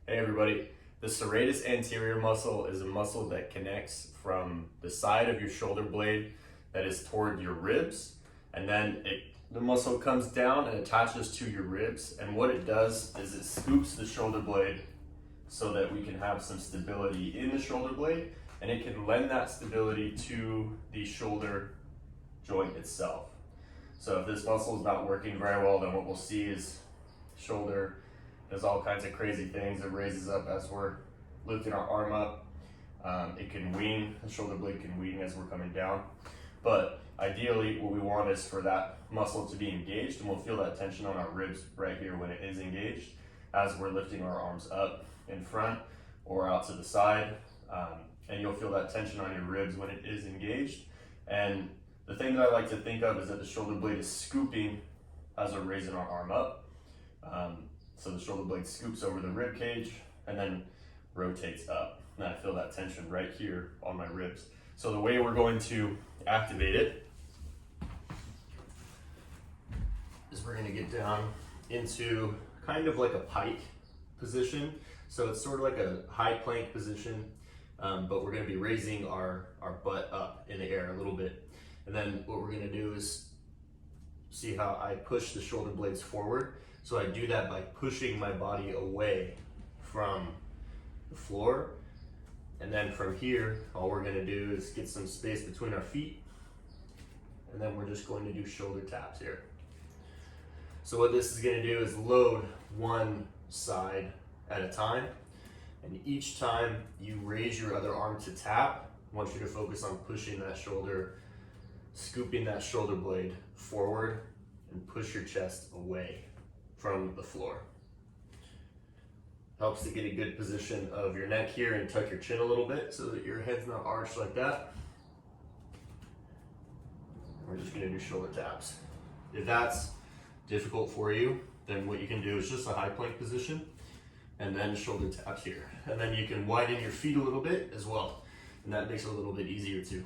Hey everybody, the serratus anterior muscle is a muscle that connects from the side of your shoulder blade that is toward your ribs, and then the muscle comes down and attaches to your ribs, and what it does is it scoops the shoulder blade so that we can have some stability in the shoulder blade, and it can lend that stability to the shoulder joint itself. So if this muscle is not working very well, then what we'll see is shoulder does all kinds of crazy things. It raises up as we're lifting our arm up. It can wean, the shoulder blade can wean as we're coming down. But ideally what we want is for that muscle to be engaged, and we'll feel that tension on our ribs right here when it is engaged as we're lifting our arms up in front or out to the side. And you'll feel that tension on your ribs when it is engaged. And the thing that I like to think of is that the shoulder blade is scooping as we're raising our arm up. So the shoulder blade scoops over the rib cage and then rotates up. And I feel that tension right here on my ribs. So the way we're going to activate it is we're going to get down into kind of like a pike position. So it's sort of like a high plank position, but we're going to be raising our butt up in the air a little bit. And then what we're going to do is see how I push the shoulder blades forward. So I do that by pushing my body away from the floor. And then from here, all we're gonna do is get some space between our feet. And then we're just going to do shoulder taps here. So what this is gonna do is load one side at a time. And each time you raise your other arm to tap, I want you to focus on pushing that shoulder, scooping that shoulder blade forward, and push your chest away from the floor. Helps to get a good position of your neck here and tuck your chin a little bit so that your head's not arched like that. We're just gonna do shoulder taps. If that's difficult for you, then what you can do is just a high plank position and then shoulder taps here. And then you can widen your feet a little bit as well. And that makes it a little bit easier too.